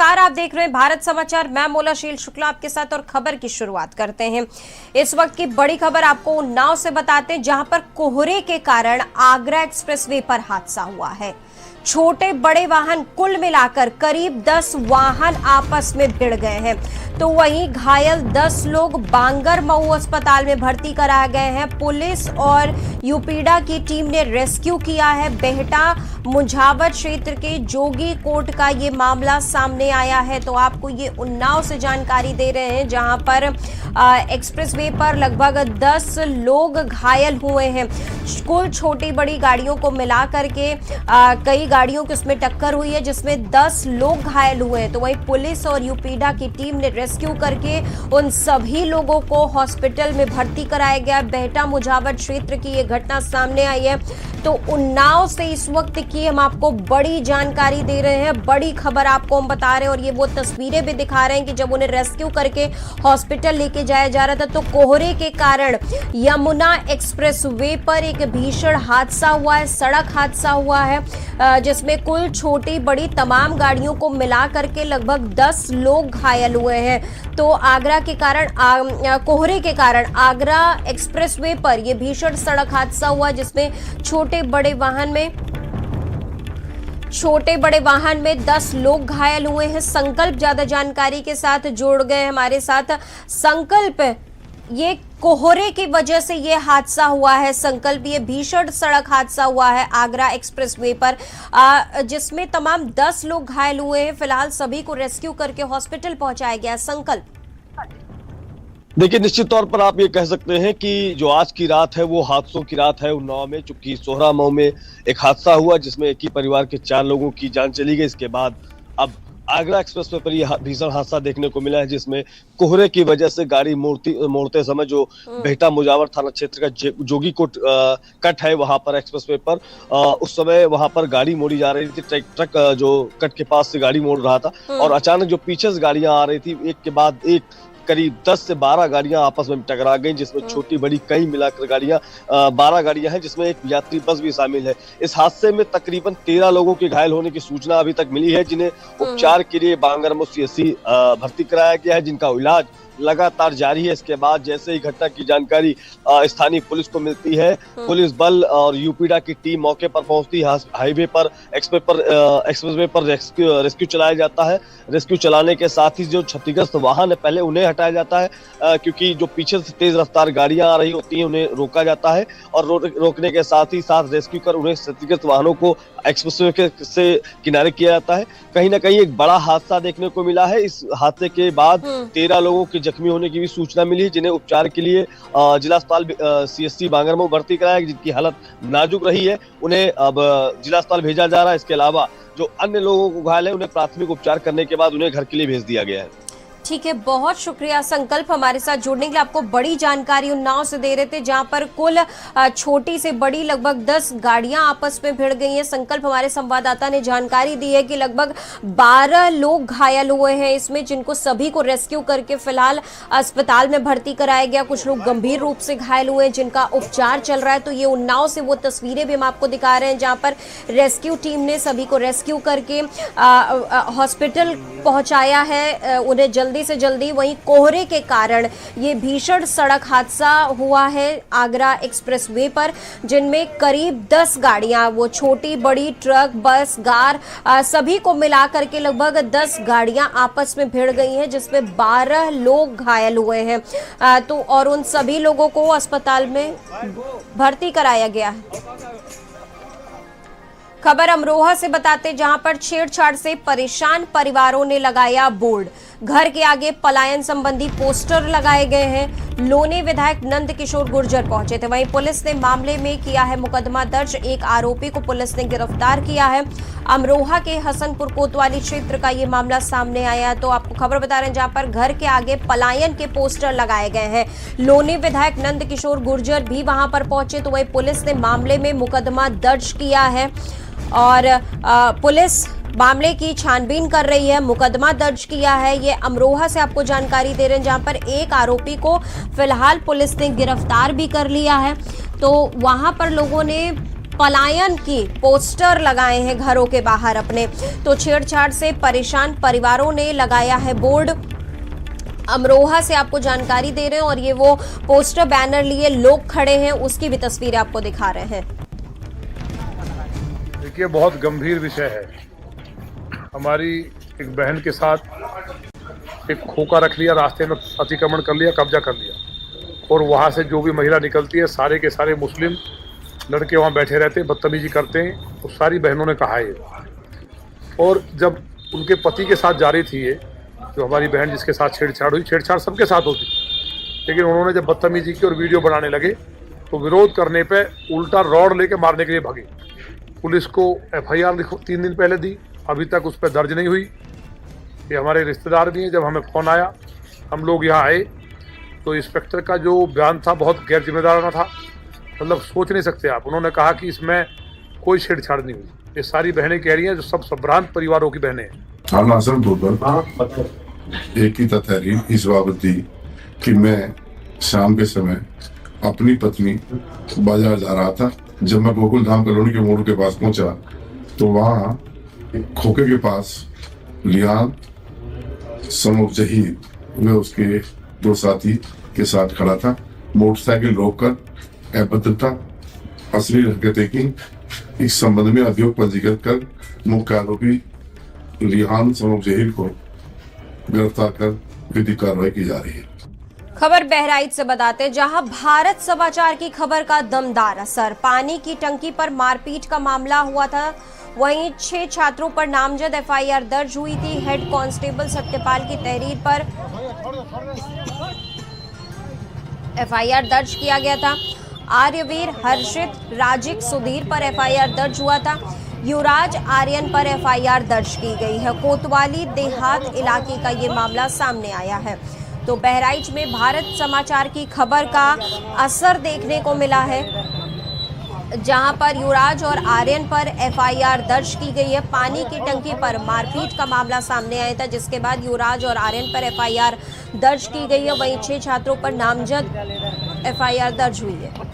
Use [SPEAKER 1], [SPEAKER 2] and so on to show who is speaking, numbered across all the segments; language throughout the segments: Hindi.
[SPEAKER 1] नमस्कार, आप देख रहे हैं भारत समाचार। मैं मोलाशील शुक्ला आपके साथ और खबर की शुरुआत करते हैं। इस वक्त की बड़ी खबर आपको उन्नाव से बताते हैं, जहां पर कोहरे के कारण आगरा एक्सप्रेसवे पर हादसा हुआ है। छोटे बड़े वाहन कुल मिलाकर करीब 10 वाहन आपस में भिड़ गए हैं। तो वहीं घायल 10 लोग बांगर मऊ अस्पताल में भर्ती कराए गए हैं। पुलिस और यूपीडा की टीम ने रेस्क्यू किया है। बेहटा मुंझावत क्षेत्र के जोगी कोट का ये मामला सामने आया है। तो आपको ये उन्नाव से जानकारी दे रहे हैं, जहां पर एक्सप्रेसवे पर लगभग 10 लोग घायल हुए हैं। कुल छोटी बड़ी गाड़ियों को मिला करके कई गाड़ियों की उसमें टक्कर हुई है, जिसमें 10 लोग घायल हुए हैं। तो वहीं पुलिस और यूपीडा की टीम ने रेस्क्यू करके उन सभी लोगों को हॉस्पिटल में भर्ती कराया गया। बेहटा मुंझावत क्षेत्र की ये घटना सामने आई है। तो उन्नाव से इस वक्त की हम आपको बड़ी जानकारी दे रहे हैं, बड़ी खबर आपको हम बता रहे हैं। और ये वो तस्वीरें भी दिखा रहे हैं कि जब उन्हें रेस्क्यू करके हॉस्पिटल लेके जाया जा रहा था, तो कोहरे के कारण यमुना एक्सप्रेसवे पर एक भीषण हादसा हुआ है, सड़क हादसा हुआ है, जिसमें कुल छोटी बड़ी तमाम गाड़ियों को मिला करके लगभग 10 लोग घायल हुए हैं। तो आगरा के कारण कोहरे के कारण आगरा एक्सप्रेसवे पर यह भीषण सड़क हादसा हुआ, जिसमें छोटे बड़े वाहन में 10 लोग घायल हुए हैं। संकल्प ज्यादा जानकारी के साथ जोड़ गए हमारे साथ। संकल्प, ये कोहरे की वजह से ये हादसा हुआ है। संकल्प, ये भीषण सड़क हादसा हुआ है आगरा एक्सप्रेसवे पर, जिसमें तमाम 10 लोग घायल हुए हैं। फिलहाल सभी को रेस्क्यू करके हॉस्पिटल पहुंचाया गया। संकल्प,
[SPEAKER 2] देखिए, निश्चित तौर पर आप ये कह सकते हैं कि जो आज की रात है वो हादसों की रात है उन्नाव में, चूंकि सोहरा मऊ में एक हादसा हुआ जिसमें एक ही परिवार के 4 लोगों की जान चली गई। इसके बाद अब आगरा एक्सप्रेसवे पर यह भीषण हादसा देखने को मिला है, जिसमें कोहरे की वजह से गाड़ी मोड़ते समय जो बेहटा मुंझावत थाना क्षेत्र का जोगी कोट कट है, वहां पर एक्सप्रेसवे पर उस समय वहां पर गाड़ी मोड़ी जा रही थी। ट्रक जो कट के पास से गाड़ी मोड़ रहा था और अचानक जो पीछे से गाड़ियां आ रही थी, एक के बाद एक करीब 10 से 12 गाड़ियां आपस में टकरा गई, जिसमें छोटी बड़ी कई मिलाकर गाड़ियां 12 गाड़ियां हैं, जिसमें एक यात्री बस भी शामिल है। इस हादसे में तकरीबन 13 लोगों के घायल होने की सूचना अभी तक मिली है, जिन्हें उपचार के लिए बांगर मऊ सीएचसी भर्ती कराया गया है, जिनका इलाज लगातार जारी है। इसके बाद जैसे ही घटना की जानकारी स्थानीय पुलिस को मिलती है, पुलिस बल और यूपीडा की टीम मौके पर पहुंचती है। हाईवे पर एक्सप्रेसवे पर रेस्क्यू चलाया जाता है। रेस्क्यू चलाने के साथ ही जो क्षतिग्रस्त वाहन है पहले उन्हें हटाया जाता है, क्योंकि जो पीछे से तेज रफ्तार गाड़ियां आ रही होती हैं उन्हें रोका जाता है और रोकने के साथ ही साथ रेस्क्यू कर उन्हें क्षतिग्रस्त वाहनों को एक्सप्रेसवे से किनारे किया जाता है। कहीं ना कहीं एक बड़ा हादसा देखने को मिला है। इस हादसे के बाद 13 लोगों के जख्मी होने की भी सूचना मिली है, जिन्हें उपचार के लिए जिला अस्पताल सीएचसी बांगर मऊ भर्ती कराया, जिनकी हालत नाजुक रही है। उन्हें अब जिला अस्पताल भेजा जा रहा है। इसके अलावा जो अन्य लोगों को घायल है उन्हें प्राथमिक उपचार करने के बाद उन्हें घर के लिए भेज दिया गया है।
[SPEAKER 1] ठीक है, बहुत शुक्रिया संकल्प, हमारे साथ जुड़ने के लिए। आपको बड़ी जानकारी उन्नाव से दे रहे थे, जहां पर कुल छोटी से बड़ी लगभग 10 गाड़ियां आपस में भिड़ गई हैं। संकल्प, हमारे संवाददाता ने जानकारी दी है कि लगभग 12 लोग घायल हुए हैं इसमें, जिनको सभी को रेस्क्यू करके फिलहाल अस्पताल में भर्ती कराया गया। कुछ लोग गंभीर रूप से घायल हुए हैं, जिनका उपचार चल रहा है। तो ये उन्नाव से वो तस्वीरें भी हम आपको दिखा रहे हैं, जहां पर रेस्क्यू टीम ने सभी को रेस्क्यू करके हॉस्पिटल पहुंचाया है, उन्हें जल्दी से जल्दी। वहीं कोहरे के कारण ये भीषण सड़क हादसा हुआ है आगरा एक्सप्रेसवे पर, जिनमें करीब 10 गाड़ियां, वो छोटी बड़ी ट्रक, बस, कार, सभी को मिला करके लगभग 10 गाड़ियां आपस में भिड़ गई हैं, जिसमें 12 लोग घायल हुए हैं। तो और उन सभी लोगों को अस्पताल में भर्ती कराया गया है। खबर अमरोहा से बताते, जहां पर छेड़छाड़ से परेशान परिवारों ने लगाया बोर्ड। घर के आगे पलायन संबंधी पोस्टर लगाए गए हैं। लोनी विधायक नंद किशोर गुर्जर पहुंचे थे। वहीं पुलिस ने मामले में किया है मुकदमा दर्ज। एक आरोपी को पुलिस ने गिरफ्तार किया है। अमरोहा के हसनपुर कोतवाली क्षेत्र का ये मामला सामने आया। तो आपको खबर बता रहे हैं, जहां पर घर के आगे पलायन के पोस्टर लगाए गए हैं। लोनी विधायक नंद किशोर गुर्जर भी वहां पर पहुंचे। तो वही पुलिस ने मामले में मुकदमा दर्ज किया है और पुलिस मामले की छानबीन कर रही है, मुकदमा दर्ज किया है। ये अमरोहा से आपको जानकारी दे रहे हैं, जहां पर एक आरोपी को फिलहाल पुलिस ने गिरफ्तार भी कर लिया है। तो वहां पर लोगों ने पलायन की पोस्टर लगाए हैं घरों के बाहर अपने। तो छेड़छाड़ से परेशान परिवारों ने लगाया है बोर्ड। अमरोहा से आपको जानकारी दे रहे हैं और ये वो पोस्टर बैनर लिए लोग खड़े हैं, उसकी भी तस्वीरें आपको दिखा रहे हैं।
[SPEAKER 3] देखिए, बहुत गंभीर विषय है। हमारी एक बहन के साथ एक खोखा रख लिया, रास्ते में अतिक्रमण कर लिया, कब्जा कर लिया, और वहाँ से जो भी महिला निकलती है सारे के सारे मुस्लिम लड़के वहाँ बैठे रहते हैं, बदतमीजी करते हैं। तो सारी बहनों ने कहा है। और जब उनके पति के साथ जा रही थी ये जो हमारी बहन जिसके साथ छेड़छाड़ हुई, छेड़छाड़ सबके साथ होती, लेकिन उन्होंने जब बदतमीजी की और वीडियो बनाने लगे तो विरोध करने पे उल्टा रॉड लेके मारने के लिए भागे। पुलिस को FIR 3 दिन पहले दी, अभी तक उस पर दर्ज नहीं हुई। ये हमारे रिश्तेदार भी हैं। जब हमें फ़ोन आया, हम लोग यहाँ आए तो इंस्पेक्टर का जो बयान था बहुत गैर जिम्मेदाराना था, मतलब सोच नहीं सकते आप। उन्होंने कहा कि इसमें कोई छेड़छाड़ नहीं हुई। ये सारी बहनें कह रही हैं जो सब संभ्रांत परिवारों की बहनें हैं।
[SPEAKER 4] आसन पर एक ही तहरीर इस बाबत दी कि मैं शाम के समय अपनी पत्नी बाजार जा रहा था। जब मैं गोकुल धाम कॉलोनी के मोड़ के पास पहुंचा तो वहाँ खोखे के पास लियान समूह जहीर व उसके 2 साथी के साथ खड़ा था। मोटरसाइकिल रोककर अभद्रता, असली हरकतें की। इस संबंध में अभियोग पंजीकृत कर मुख्य आरोपी लिहान समूह जहीर को गिरफ्तार कर विधिक कार्रवाई की जा रही है।
[SPEAKER 1] खबर बहराइच से बताते हैं, जहां भारत समाचार की खबर का दमदार असर। पानी की टंकी पर मारपीट का मामला हुआ था, वहीं 6 छात्रों पर नामजद FIR दर्ज हुई थी। हेड कांस्टेबल सत्यपाल की तहरीर पर FIR दर्ज किया गया था। आर्यवीर, हर्षित, राजिक, सुधीर पर FIR दर्ज हुआ था। युवराज, आर्यन पर FIR दर्ज की गई है। कोतवाली देहात इलाके का ये मामला सामने आया है। तो बहराइच में भारत समाचार की खबर का असर देखने को मिला है, जहां पर युवराज और आर्यन पर FIR दर्ज की गई है। पानी की टंकी पर मारपीट का मामला सामने आया था, जिसके बाद युवराज और आर्यन पर FIR दर्ज की गई है। वहीं 6 छात्रों पर नामजद FIR दर्ज हुई है।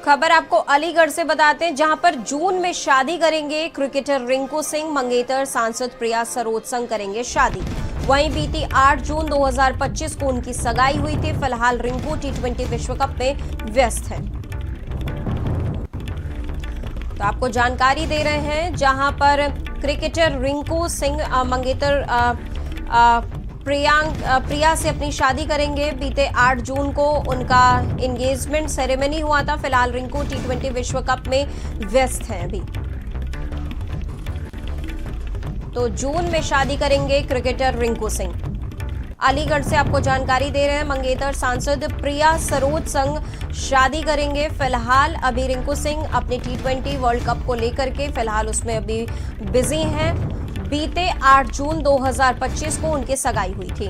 [SPEAKER 1] खबर आपको अलीगढ़ से बताते हैं, जहां पर जून में शादी करेंगे क्रिकेटर रिंकू सिंह। मंगेतर सांसद प्रिया सरोज संग करेंगे शादी। वहीं बीती 8 जून 2025 को उनकी सगाई हुई थी। फिलहाल रिंकू T20 विश्व कप में व्यस्त है। तो आपको जानकारी दे रहे हैं, जहां पर क्रिकेटर रिंकू सिंह मंगेतर प्रिया से अपनी शादी करेंगे। बीते 8 जून को उनका एंगेजमेंट सेरेमनी हुआ था। फिलहाल रिंकू T20 विश्व कप में व्यस्त हैं अभी। तो जून में शादी करेंगे क्रिकेटर रिंकू सिंह। अलीगढ़ से आपको जानकारी दे रहे हैं, मंगेतर सांसद प्रिया सरोज संग शादी करेंगे। फिलहाल अभी रिंकू सिंह अपने T20 वर्ल्ड कप को लेकर के फिलहाल उसमें अभी बिजी हैं। बीते 8 जून 2025 को उनकी सगाई हुई थी।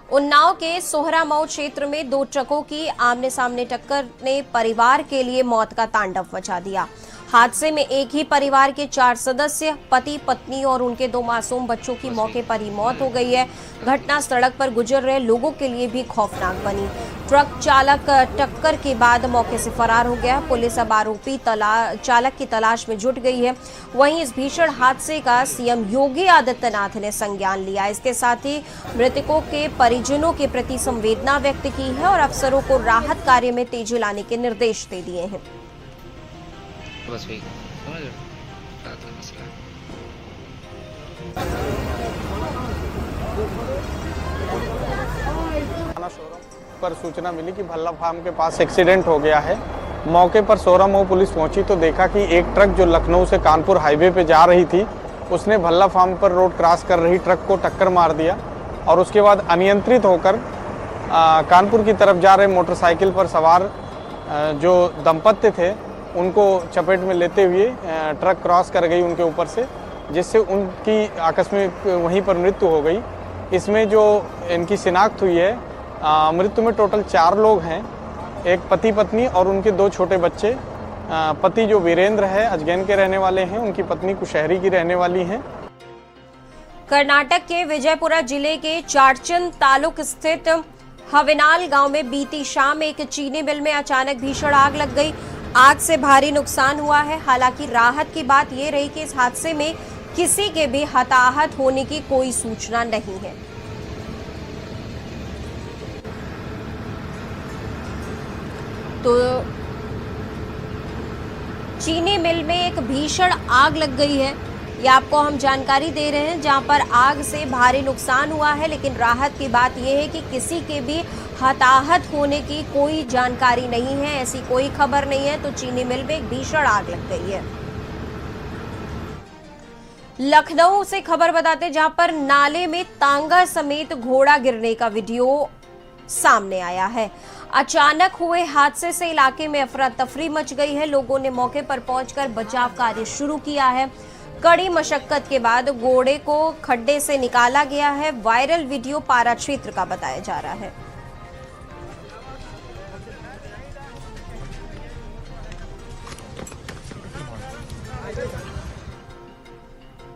[SPEAKER 1] उन्नाव के सोहरामऊ क्षेत्र में 2 ट्रकों की आमने सामने टक्कर ने परिवार के लिए मौत का तांडव मचा दिया। हादसे में एक ही परिवार के 4 सदस्य, पति, पत्नी और उनके 2 मासूम बच्चों की मौके पर ही मौत हो गई है। घटना सड़क पर गुजर रहे लोगों के लिए भी खौफनाक बनी। ट्रक चालक टक्कर के बाद मौके से फरार हो गया। पुलिस अब आरोपी चालक की तलाश में जुट गई है। वहीं इस भीषण हादसे का CM योगी आदित्यनाथ ने संज्ञान लिया। इसके साथ ही मृतकों के परिजनों के प्रति संवेदना व्यक्त की है और अफसरों को राहत कार्य में तेजी लाने के निर्देश दे दिए हैं।
[SPEAKER 5] बस वही समझ रहे क्या था मसला।
[SPEAKER 6] थाना शोरूम पर सूचना मिली कि भल्ला फार्म के पास एक्सीडेंट हो गया है। मौके पर सोहरामऊ पुलिस पहुंची तो देखा कि एक ट्रक जो लखनऊ से कानपुर हाईवे पे जा रही थी, उसने भल्ला फार्म पर रोड क्रॉस कर रही ट्रक को टक्कर मार दिया और उसके बाद अनियंत्रित होकर कानपुर की तरफ जा रहे मोटरसाइकिल पर सवार जो दंपत्ति थे उनको चपेट में लेते हुए ट्रक क्रॉस कर गई उनके ऊपर से, जिससे उनकी आकस्मिक वहीं पर मृत्यु हो गई। इसमें जो इनकी शिनाख्त हुई है, मृत्यु में टोटल 4 लोग हैं, एक पति पत्नी और उनके 2 छोटे बच्चे। पति जो वीरेंद्र है अजगैन के रहने वाले हैं, उनकी पत्नी कुशहरी की रहने वाली हैं।
[SPEAKER 1] कर्नाटक के विजयपुरा जिले के चारचंद तालुक स्थित हवेनाल गांव में बीती शाम एक चीनी मिल में अचानक भीषण आग लग गई। आग से भारी नुकसान हुआ है। हालांकि राहत की बात यह रही कि इस हादसे में किसी के भी हताहत होने की कोई सूचना नहीं है। तो चीनी मिल में एक भीषण आग लग गई है, ये आपको हम जानकारी दे रहे हैं, जहां पर आग से भारी नुकसान हुआ है। लेकिन राहत की बात यह है कि किसी के भी हताहत होने की कोई जानकारी नहीं है, ऐसी कोई खबर नहीं है। तो चीनी मिल में एक भीषण आग लग गई है। लखनऊ से खबर बताते, जहां पर नाले में तांगा समेत घोड़ा गिरने का वीडियो सामने आया है। अचानक हुए हादसे से इलाके में अफरा तफरी मच गई है। लोगों ने मौके पर पहुंचकर बचाव कार्य शुरू किया है। कड़ी मशक्कत के बाद घोड़े को खड्डे से निकाला गया है। वायरल वीडियो पारा क्षेत्र का बताया जा रहा है।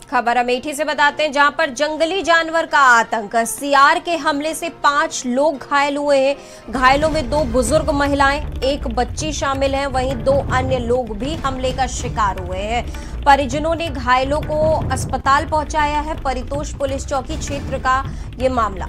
[SPEAKER 1] खबर अमेठी से बताते हैं, जहां पर जंगली जानवर का आतंक। सियार के हमले से 5 लोग घायल हुए हैं। घायलों में 2 बुजुर्ग महिलाएं, 1 बच्ची शामिल है। वहीं 2 अन्य लोग भी हमले का शिकार हुए हैं। परिजनों ने घायलों को अस्पताल पहुंचाया है। परितोष पुलिस चौकी क्षेत्र का ये मामला।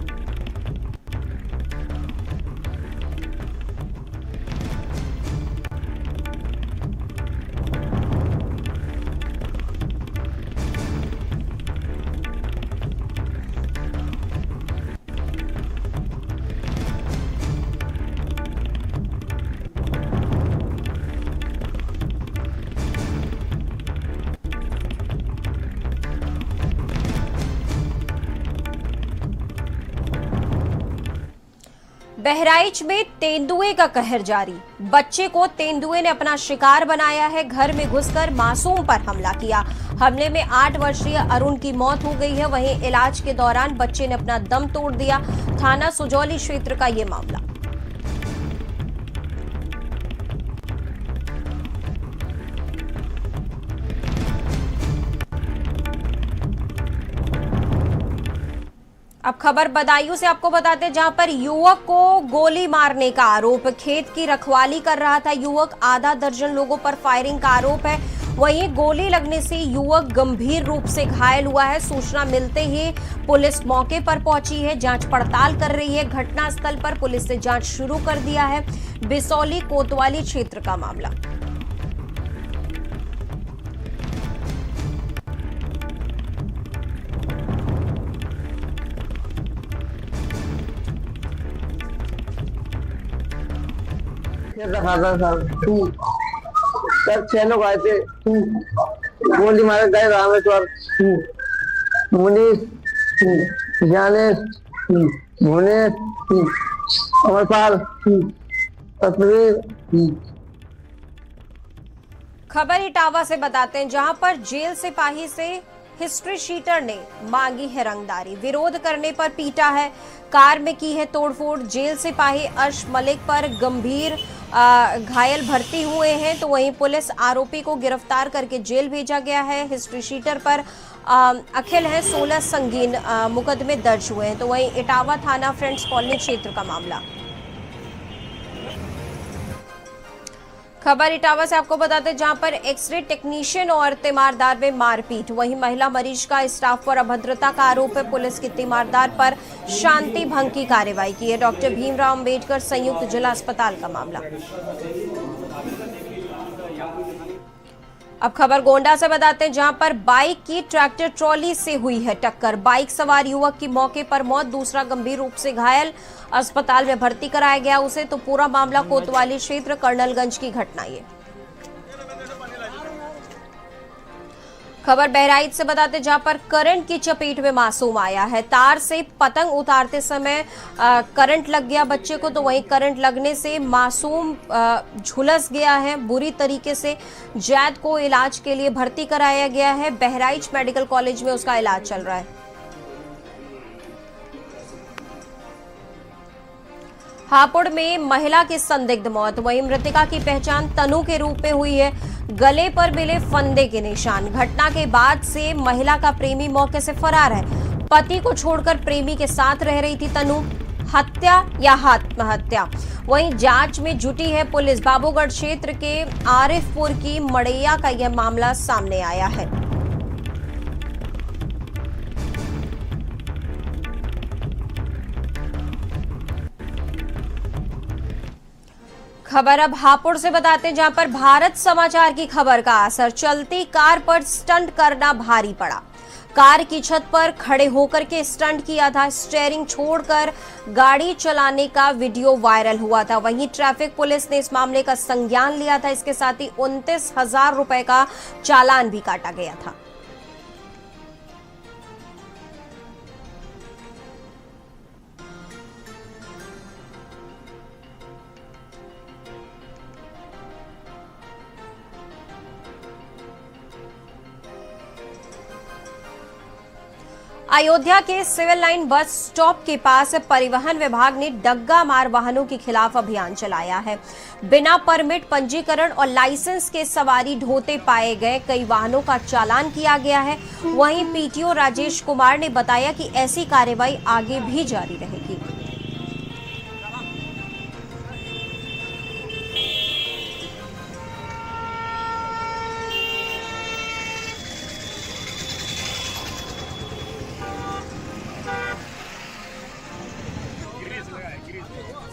[SPEAKER 1] बहराइच में तेंदुए का कहर जारी। बच्चे को तेंदुए ने अपना शिकार बनाया है। घर में घुसकर मासूम पर हमला किया। हमले में 8 वर्षीय अरुण की मौत हो गई है। वहीं इलाज के दौरान बच्चे ने अपना दम तोड़ दिया। थाना सुजौली क्षेत्र का यह मामला। अब खबर बदायूं से आपको बताते हैं, जहां पर युवक को गोली मारने का आरोप। खेत की रखवाली कर रहा था युवक। आधा दर्जन लोगों पर फायरिंग का आरोप है। वहीं गोली लगने से युवक गंभीर रूप से घायल हुआ है। सूचना मिलते ही पुलिस मौके पर पहुंची है, जांच पड़ताल कर रही है। घटनास्थल पर पुलिस ने जांच शुरू कर दिया है। बिसौली कोतवाली क्षेत्र का मामला।
[SPEAKER 7] सर 6 लोग आए थे। गोली मारे गए। रामेश्वर, मुनीष, ज्ञानेश, भुवनेश, अमरपाल, तस्वीर।
[SPEAKER 1] खबर इटावा से बताते हैं, जहां पर जेल सिपाही से हिस्ट्री शीटर ने मांगी है रंगदारी। विरोध करने पर पीटा है। कार में की है तोड़फोड़। जेल सिपाही अर्श मलिक पर गंभीर घायल भर्ती हुए हैं। तो वहीं पुलिस आरोपी को गिरफ्तार करके जेल भेजा गया है। हिस्ट्री शीटर पर अखिल है 16 संगीन मुकदमे दर्ज हुए हैं। तो वहीं इटावा थाना फ्रेंड्स कॉलोनी क्षेत्र का मामला। खबर इटावा से आपको बताते हैं, जहां पर एक्सरे टेक्नीशियन और तीमारदार में मारपीट। वहीं महिला मरीज का स्टाफ पर अभद्रता का आरोप है। पुलिस की तीमारदार पर शांति भंग की कार्रवाई की है। डॉक्टर भीमराव अंबेडकर संयुक्त जिला अस्पताल का मामला। अब खबर गोंडा से बताते हैं, जहां पर बाइक की ट्रैक्टर ट्रॉली से हुई है टक्कर। बाइक सवार युवक की मौके पर मौत, दूसरा गंभीर रूप से घायल। अस्पताल में भर्ती कराया गया उसे। तो पूरा मामला कोतवाली क्षेत्र कर्नलगंज की घटना है। खबर बहराइच से बताते, जहां पर करंट की चपेट में मासूम आया है। तार से पतंग उतारते समय करंट लग गया बच्चे को। तो वहीं करंट लगने से मासूम झुलस गया है बुरी तरीके से। जैद को इलाज के लिए भर्ती कराया गया है। बहराइच मेडिकल कॉलेज में उसका इलाज चल रहा है। हापुड़ में महिला की संदिग्ध मौत। वहीं मृतका की पहचान तनु के रूप में हुई है। गले पर मिले फंदे के निशान। घटना के बाद से महिला का प्रेमी मौके से फरार है। पति को छोड़कर प्रेमी के साथ रह रही थी तनु। हत्या या आत्महत्या। वहीं जांच में जुटी है पुलिस। बाबूगढ़ क्षेत्र के आरिफपुर की मड़ैया का यह मामला सामने आया है। खबर अब हापुड़ से बताते हैं, जहां पर भारत समाचार की खबर का असर चलती कार पर स्टंट करना भारी पड़ा। कार की छत पर खड़े होकर के स्टंट किया था। स्टीयरिंग छोड़कर गाड़ी चलाने का वीडियो वायरल हुआ था। वहीं ट्रैफिक पुलिस ने इस मामले का संज्ञान लिया था। इसके साथ ही 29,000 रुपए का चालान भी काटा गया था। अयोध्या के सिविल लाइन बस स्टॉप के पास परिवहन विभाग ने डग्गा मार वाहनों के खिलाफ अभियान चलाया है। बिना परमिट, पंजीकरण और लाइसेंस के सवारी ढोते पाए गए कई वाहनों का चालान किया गया है। वहीं पीटीओ राजेश कुमार ने बताया कि ऐसी कार्रवाई आगे भी जारी रहेगी।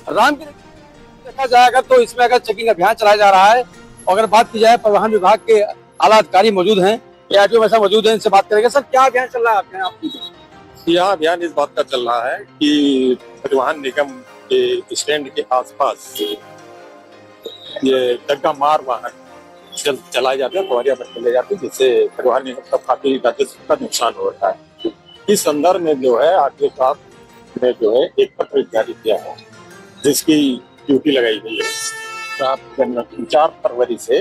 [SPEAKER 8] राम की देखा जाएगा तो इसमें अगर चेकिंग अभियान चलाया जा रहा है। अगर बात की जाए, परिवहन विभाग के आला अधिकारी मौजूद हैं, एआरटीओ ऐसा मौजूद है, इनसे बात करेंगे। सर, क्या अभियान चल रहा है आपकी?
[SPEAKER 9] यह अभियान इस बात का चल रहा है कि परिवहन निगम के स्टैंड के आसपास ये डग्गा मार वाहन चलाए जाते हैं, सवारियां चले जाती है, जिससे परिवहन निगम का काफी राजस्व का नुकसान हो रहा है। इस संदर्भ में जो है आरटीओ साहब ने जो है एक पत्र जारी किया है, जिसकी ड्यूटी लगाई गई है 4 फरवरी से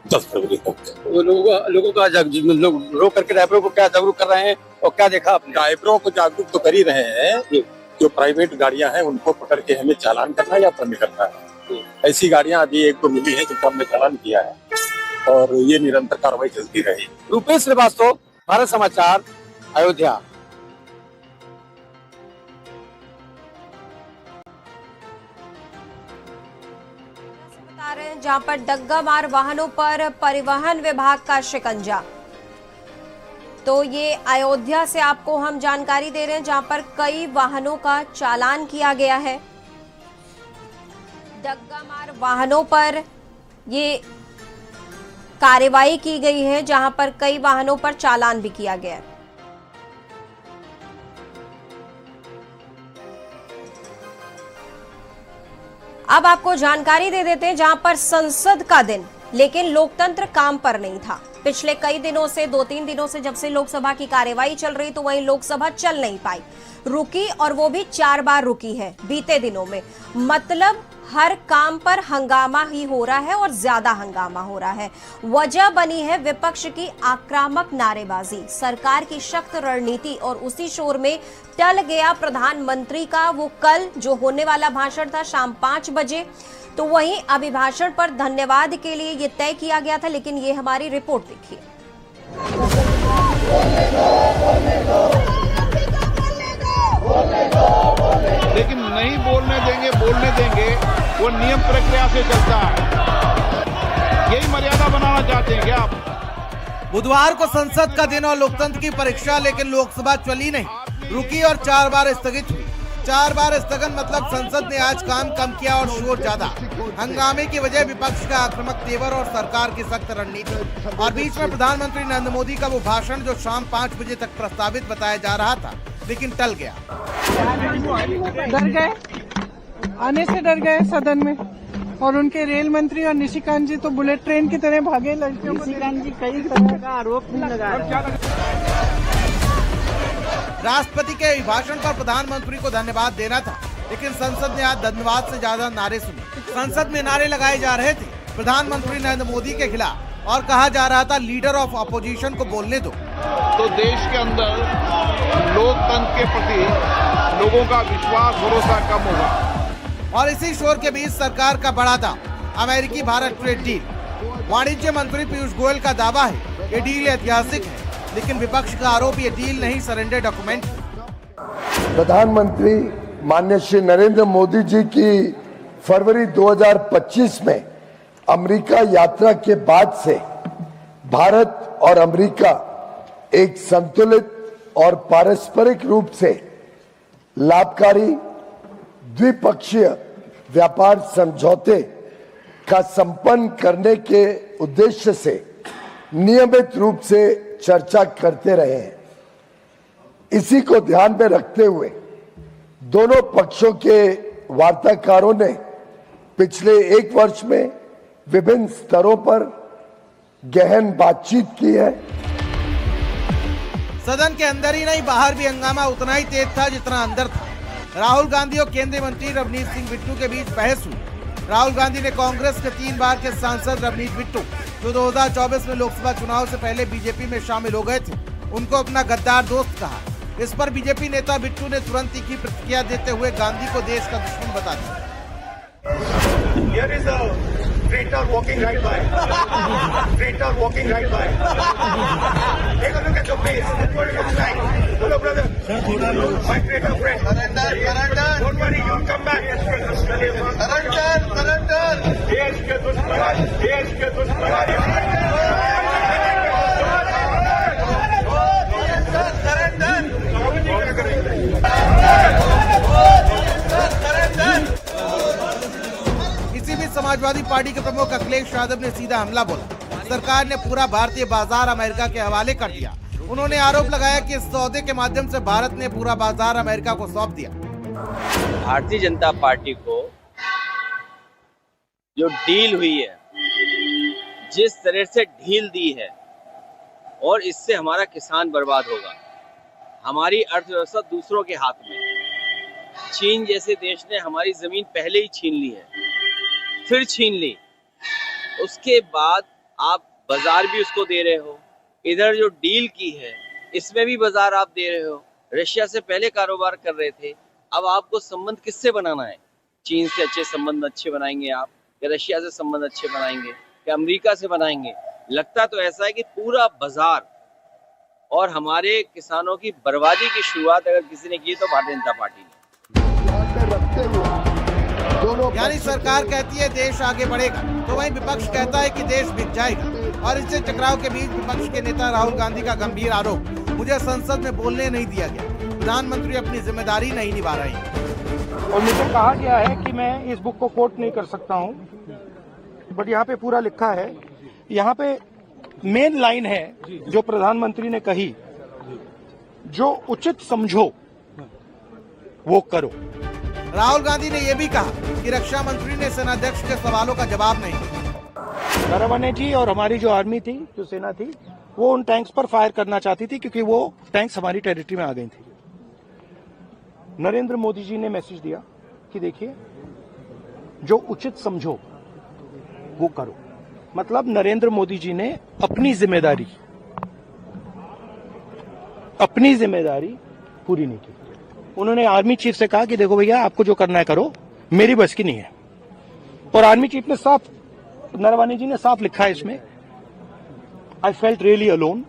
[SPEAKER 9] 10 फरवरी तक।
[SPEAKER 8] लोगों का लोग रोक करके ड्राइवरों को क्या जागरूक कर रहे हैं और क्या देखा आपने?
[SPEAKER 9] ड्राइवरों को जागरूक तो कर ही रहे हैं। जो प्राइवेट गाड़ियां हैं उनको पकड़ के हमें चालान करना या दंड करना है। ऐसी गाड़ियां अभी 1-2 मिली है जिनका हमने चालान किया है और ये निरंतर कार्रवाई चलती रही।
[SPEAKER 8] रूपेश श्रीवास्तव, भारत समाचार, अयोध्या।
[SPEAKER 1] जहां पर डग्गा मार वाहनों पर परिवहन विभाग का शिकंजा। तो ये अयोध्या से आपको हम जानकारी दे रहे हैं, जहां पर कई वाहनों का चालान किया गया है। डग्गा मार वाहनों पर ये कार्रवाई की गई है, जहां पर कई वाहनों पर चालान भी किया गया है। अब आपको जानकारी दे देते हैं, जहां पर संसद का दिन, लेकिन लोकतंत्र काम पर नहीं था। पिछले कई दिनों से, 2-3 दिनों से, जब से लोकसभा की कार्यवाही चल रही, तो वहीं लोकसभा चल नहीं पाई, रुकी, और वो भी 4 बार रुकी है बीते दिनों में। मतलब हर काम पर हंगामा ही हो रहा है और ज्यादा हंगामा हो रहा है। वजह बनी है विपक्ष की आक्रामक नारेबाजी, सरकार की सख्त रणनीति, और उसी शोर में टल गया प्रधानमंत्री का वो कल जो होने वाला भाषण था शाम 5 बजे। तो वहीं अभिभाषण पर धन्यवाद के लिए ये तय किया गया था, लेकिन ये हमारी रिपोर्ट देखिए।
[SPEAKER 10] लेकिन नहीं बोलने देंगे, वो नियम प्रक्रिया से चलता है। यही मर्यादा बनाना चाहते हैं क्या आप?
[SPEAKER 11] बुधवार को संसद का दिन और लोकतंत्र की परीक्षा, लेकिन लोकसभा चली नहीं, रुकी और 4 बार स्थगित हुई। 4 बार स्थगन मतलब संसद ने आज काम कम किया और शोर ज्यादा। हंगामे की वजह विपक्ष का आक्रामक तेवर और सरकार की सख्त रणनीति, और बीच में प्रधानमंत्री नरेंद्र मोदी का वो भाषण जो शाम 5 बजे तक प्रस्तावित बताया जा रहा था, लेकिन टल गया।
[SPEAKER 12] डर गए, आने से डर गए सदन में, और उनके रेल मंत्री और निशिकांत जी तो बुलेट ट्रेन की तरह भागे। लड़कियों को निशिकांत जी कई तरह का आरोप भी लगा रहे हैं।
[SPEAKER 11] राष्ट्रपति के अभिभाषण पर प्रधानमंत्री को धन्यवाद देना था, लेकिन संसद ने आज धन्यवाद से ज्यादा नारे सुने। संसद में नारे लगाए जा रहे थे प्रधानमंत्री नरेंद्र मोदी के खिलाफ, और कहा जा रहा था लीडर ऑफ अपोजिशन को बोलने दो।
[SPEAKER 10] तो देश के अंदर लोकतंत्र के प्रति लोगों का विश्वास, भरोसा कम होगा।
[SPEAKER 11] और इसी शोर के बीच सरकार का बड़ा दाव, अमेरिकी भारत ट्रेड डील। वाणिज्य मंत्री पीयूष गोयल का दावा है ये डील ऐतिहासिक है, लेकिन विपक्ष का आरोप ये डील नहीं, सरेंडर डॉक्यूमेंट।
[SPEAKER 13] प्रधानमंत्री माननीय श्री नरेंद्र मोदी जी की फरवरी 2025 में अमेरिका यात्रा के बाद से भारत और अमेरिका एक संतुलित और पारस्परिक रूप से लाभकारी द्विपक्षीय व्यापार समझौते का संपन्न करने के उद्देश्य से नियमित रूप से चर्चा करते रहे हैं। इसी को ध्यान में रखते हुए दोनों पक्षों के वार्ताकारों ने पिछले 1 वर्ष में विभिन्न स्तरों पर गहन बातचीत की है।
[SPEAKER 11] सदन के अंदर ही नहीं बाहर भी हंगामा उतना ही तेज था जितना अंदर था। राहुल गांधी और केंद्रीय मंत्री रवनीत सिंह बिट्टू के बीच बहस हुई। राहुल गांधी ने कांग्रेस के 3 बार के सांसद रवनीत बिट्टू, जो 2024 में लोकसभा चुनाव से पहले बीजेपी में शामिल हो गए थे, उनको अपना गद्दार दोस्त कहा। इस पर बीजेपी नेता बिट्टू ने तुरंत तीखी प्रतिक्रिया देते हुए गांधी को देश का दुश्मन बता दिया।
[SPEAKER 14] Traitor walking right by. Traitor walking right by. Take a look at your face. That's what it looks like. Hello, brother. My traitor friend. Surrender. Don't worry, you'll come back. Surrender. देश के दुश्मन. देश के दुश्मन.
[SPEAKER 11] समाजवादी पार्टी के प्रमुख अखिलेश यादव ने सीधा हमला बोला। सरकार ने पूरा भारतीय बाजार अमेरिका के हवाले कर दिया। उन्होंने आरोप लगाया कि इस सौदे के माध्यम से भारत ने पूरा बाजार अमेरिका को सौंप दिया।
[SPEAKER 15] भारतीय जनता पार्टी को जो डील हुई है, जिस तरह से ढील दी है, और इससे हमारा किसान बर्बाद होगा। हमारी अर्थव्यवस्था दूसरों के हाथ में। चीन जैसे देश ने हमारी जमीन पहले ही छीन ली है, फिर छीन ली। उसके बाद आप बाजार भी उसको दे रहे हो। इधर जो डील की है इसमें भी बाजार आप दे रहे हो। रशिया से पहले कारोबार कर रहे थे, अब आपको संबंध किससे बनाना है? चीन से अच्छे संबंध अच्छे बनाएंगे आप, या रशिया से संबंध अच्छे बनाएंगे, या अमेरिका से बनाएंगे? लगता तो ऐसा है कि पूरा बाजार और हमारे किसानों की बर्बादी की शुरुआत अगर किसी ने की तो भारतीय जनता पार्टी ने।
[SPEAKER 11] यानी सरकार कहती है देश आगे बढ़ेगा, तो वहीं विपक्ष कहता है कि देश बिक जाएगा। और इससे टकराव के बीच विपक्ष के नेता राहुल गांधी का गंभीर आरोप, मुझे संसद में बोलने नहीं दिया गया, प्रधानमंत्री अपनी जिम्मेदारी नहीं निभा रही।
[SPEAKER 16] और मुझे कहा गया है कि मैं इस बुक को कोट नहीं कर सकता हूं, बट यहाँ पे पूरा लिखा है। यहाँ पे मेन लाइन है जो प्रधानमंत्री ने कही, जो उचित समझो वो करो।
[SPEAKER 11] राहुल गांधी ने यह भी कहा कि रक्षा मंत्री ने सेनाध्यक्ष के सवालों का जवाब नहीं दिया।
[SPEAKER 16] नरवणे जी और हमारी जो आर्मी थी, जो सेना थी, वो उन टैंक्स पर फायर करना चाहती थी क्योंकि वो टैंक्स हमारी टेरिटरी में आ गई थी। नरेंद्र मोदी जी ने मैसेज दिया कि देखिए, जो उचित समझो वो करो। मतलब नरेंद्र मोदी जी ने अपनी जिम्मेदारी पूरी नहीं की। उन्होंने आर्मी चीफ से कहा कि देखो भैया, आपको जो करना है करो, मेरी बस की नहीं है। और आर्मी चीफ ने साफ, नरवणे जी ने साफ लिखा है इसमें, आई फेल्ट रियली अलोन।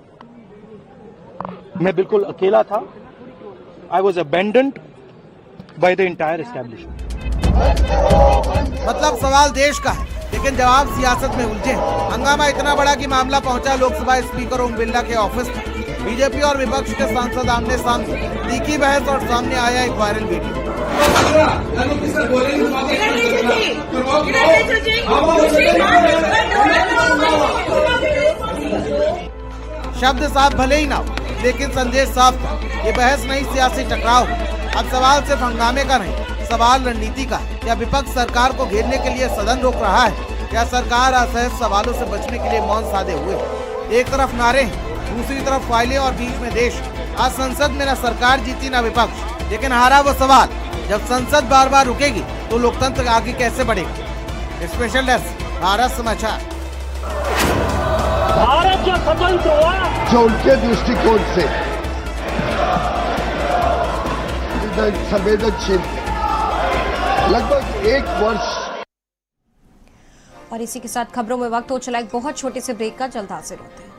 [SPEAKER 16] मैं बिल्कुल अकेला था। I was abandoned by the entire establishment.
[SPEAKER 11] मतलब सवाल देश का है, लेकिन जवाब सियासत में उलझे। हंगामा इतना बड़ा कि मामला पहुंचा लोकसभा स्पीकर ओम बिरला के ऑफिस तक। बीजेपी और विपक्ष के सांसद आमने सामने, तीखी बहस और सामने आया एक वायरल वीडियो। शब्द साफ भले ही ना हो, लेकिन संदेश साफ था। ये बहस नहीं, सियासी टकराव। अब सवाल सिर्फ हंगामे का नहीं, सवाल रणनीति का है। क्या विपक्ष सरकार को घेरने के लिए सदन रोक रहा है, या सरकार असहज सवालों से बचने के लिए मौन साधे हुए? एक तरफ नारे हैं, दूसरी तरफ फाइलें और बीच में देश। आज संसद में न सरकार जीती न विपक्ष, लेकिन हारा वो सवाल, जब संसद बार बार रुकेगी तो लोकतंत्र आगे कैसे बढ़ेगा? स्पेशल डेस्क, भारत समाचार।
[SPEAKER 14] भारत जो स्वतंत्र हुआ,
[SPEAKER 13] जो उनके दृष्टिकोण से संवेदनशील, लगभग 1 वर्ष।
[SPEAKER 1] और इसी के साथ खबरों में वक्त हो चला एक बहुत छोटे से ब्रेक का, जल्द हाजिर होते हैं।